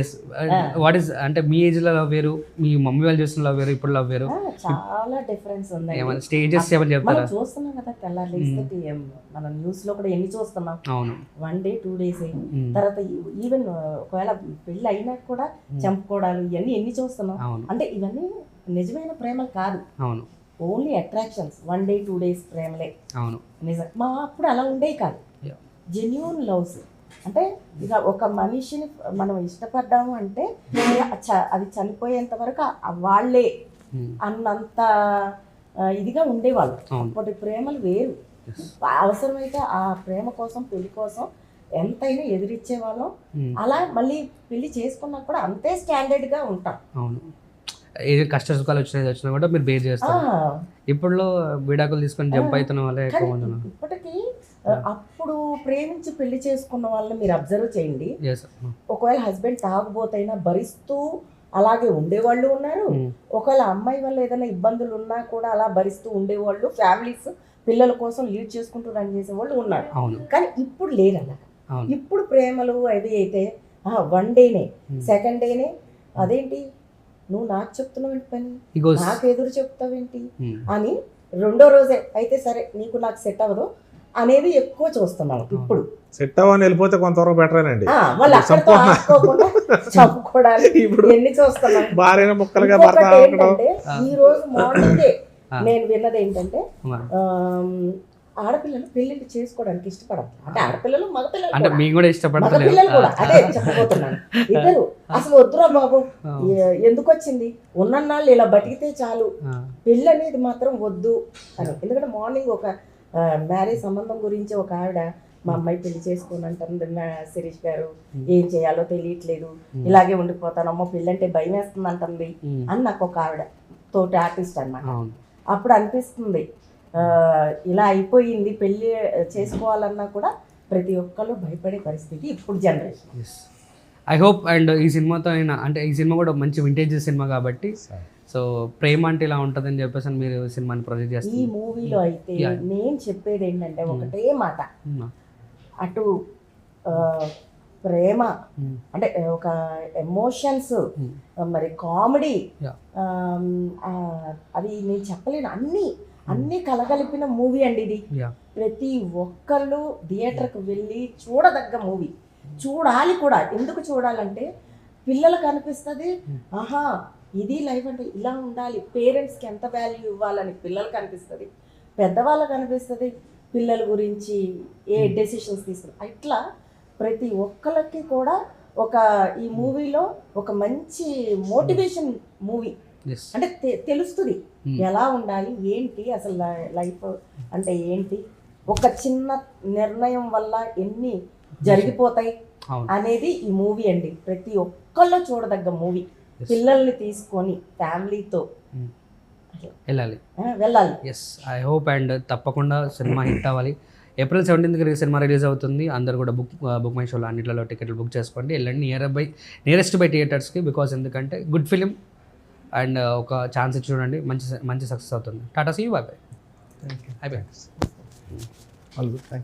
Yes. What is అంటే మీ ఏజ్లో love వేరు, మీ మమ్మీ వాళ్ళు చేస్తున్న లవ్ వేరు, ఇప్పుడు లవ్ వేరు, చాలా డిఫరెన్స్ ఉంది. ఏమైనా స్టేజెస్ ఏమైనా చెప్తారా? మనం చూస్తున్నాం కదా తెల్లారి మనం న్యూస్ లో కూడా ఎన్ని చూస్తున్నాం. అవును. 1 day 2 days తర్వాత ఈవెన్ ఒకవేళ పెళ్లి అయినా కూడా చంపుకోవడాలు ఇవన్నీ ఎన్ని చూస్తున్నాం. అంటే ఇవన్నీ నిజమైన ప్రేమలు కాదు. అవును. Only attractions. 1 day 2 days ప్రేమలే. అవును. నిజం. మా అప్పుడు అలా ఉండేవి కాదు. Genuine loves. అంటే ఇక ఒక మనిషిని మనం ఇష్టపడ్డాము అంటే అది చనిపోయేంత వరకు వాళ్ళే అన్నంత ఇదిగా ఉండేవాళ్ళు. అప్పటి ప్రేమలు వేరు. అవసరమైతే ఆ ప్రేమ కోసం పెళ్లి కోసం ఎంతైనా ఎదిరిచ్చే వాళ్ళం. అలా మళ్ళీ పెళ్లి చేసుకున్నా కూడా అంతే స్టాండర్డ్ గా ఉంటాం. అవును. ఏది కష్ట సుఖాలు వచ్చినా కూడా మీరు బేర్ చేస్తారు. ఇప్పుడు విడాకులు తీసుకొని జంప్ అవుతున్న వాళ్ళే ఎక్కువ మంది ఉన్నారు. ఇప్పటికీ అప్పుడు ప్రేమించి పెళ్లి చేసుకున్న వాళ్ళని మీరు అబ్జర్వ్ చేయండి. ఒకవేళ హస్బెండ్ తాగుబోతైనా భరిస్తూ అలాగే ఉండేవాళ్ళు ఉన్నారు. ఒకవేళ అమ్మాయి వల్ల ఏదైనా ఇబ్బందులు ఉన్నా కూడా అలా భరిస్తూ ఉండేవాళ్ళు. ఫ్యామిలీస్ పిల్లల కోసం లీడ్ చేసుకుంటూ రన్ చేసేవాళ్ళు ఉన్నారు. కానీ ఇప్పుడు లేరు అలా. ఇప్పుడు ప్రేమలు అవి అయితే 1 day, 2nd day అదేంటి నువ్వు నాకు చెప్తున్నావు పని, నాకు ఎదురు చెప్తావేంటి అని 2వ రోజే అయితే సరే నీకు నాకు సెట్ అవ్వదు అనేది ఎక్కువ చూస్తున్నాం. ఇప్పుడు సెట్ అవ్వని వెళ్ళిపోతే కొంతవరకు బెటరేనండి. వాళ్ళు అక్కడితో ఆడుకోకుండా చంపుకోవడానికి ఎన్ని చూస్తున్నాం. భార్య ముక్కలుగా ఈ రోజు మార్నింగే నేను విన్నది ఏంటంటే ఆడపిల్లలు పెళ్లిళ్ళు చేసుకోవడానికి ఇష్టపడరు. అంటే ఆడపిల్లలు మగపిల్లలు కూడా అదే చెప్పబోతున్నాను. ఇద్దరు అసలు వద్దురా బాబు, ఎందుకు వచ్చింది, ఉన్నన్నాళ్ళు ఇలా బతికితే చాలు, పెళ్ళి అనేది మాత్రం వద్దు అని. ఎందుకంటే మార్నింగ్ ఒక మ్యారేజ్ సంబంధం గురించి ఒక ఆవిడ మా అమ్మాయి పెళ్లి చేసుకోని అంటుంది శిరీష్ గారు, ఏం చేయాలో తెలియట్లేదు, ఇలాగే ఉండిపోతాను, అమ్మ పెళ్ళి అంటే భయం వేస్తుంది అంటుంది అని నాకు ఒక ఆవిడ తోటి ఆర్టిస్ట్ అన్నమాట. అప్పుడు అనిపిస్తుంది ఇలా అయిపోయింది, పెళ్ళి చేసుకోవాలన్నా కూడా ప్రతి ఒక్కళ్ళు భయపడే పరిస్థితి ఇప్పుడు జనరేషన్. ఐ హోప్ అండ్ ఈ సినిమాతో అయినా, అంటే ఈ సినిమా కూడా మంచి వింటేజ్ సినిమా కాబట్టి సో ప్రేమ అంటే ఇలా ఉంటుందని చెప్పేసి మీరు సినిమాని ప్రొజెక్ట్ చేస్తారు. ఈ మూవీలో అయితే నేను చెప్పేది ఏంటంటే ఒకటే మాట, అటు ప్రేమ అంటే ఒక ఎమోషన్స్, మరి కామెడీ, అది నేను చెప్పలేను, అన్నీ కలగలిపిన మూవీ అండి ఇది. ప్రతి ఒక్కళ్ళు థియేటర్కి వెళ్ళి చూడదగ్గ మూవీ, చూడాలి కూడా. ఎందుకు చూడాలంటే పిల్లలకు అనిపిస్తుంది, ఆహా ఇది లైఫ్ అంటే ఇలా ఉండాలి, పేరెంట్స్కి ఎంత వాల్యూ ఇవ్వాలని పిల్లలకు అనిపిస్తుంది, పెద్దవాళ్ళకి అనిపిస్తుంది పిల్లల గురించి ఏ డెసిషన్స్ తీసుకుని. ఇట్లా ప్రతి ఒక్కరికి కూడా ఒక ఈ మూవీలో ఒక మంచి మోటివేషన్ మూవీ. అంటే తెలుస్తుంది ఎలా ఉండాలి, ఏంటి అసలు లైఫ్ అంటే ఏంటి, ఒక చిన్న నిర్ణయం వల్ల ఎన్ని జరిగిపోతాయి అనేది ఈ మూవీ అండి. ప్రతి ఒక్కళ్ళు చూడదగ్గ మూవీ. పిల్లల్ని తీసుకొని ఫ్యామిలీతో వెళ్ళాలి. ఎస్, ఐ హోప్ అండ్ తప్పకుండా సినిమా హిట్ అవ్వాలి. April 17th సినిమా రిలీజ్ అవుతుంది. అందరు కూడా బుక్ మై షోలో అన్నింటిలో టికెట్లు బుక్ చేసుకోండి. వెళ్ళండి నియరెస్ట్ బై థియేటర్స్కి. బికాస్ ఎందుకంటే గుడ్ ఫిలిం అండ్ ఒక ఛాన్స్ ఇచ్చి చూడండి, మంచి సక్సెస్ అవుతుంది. Tata, see you, bye bye. Thank you.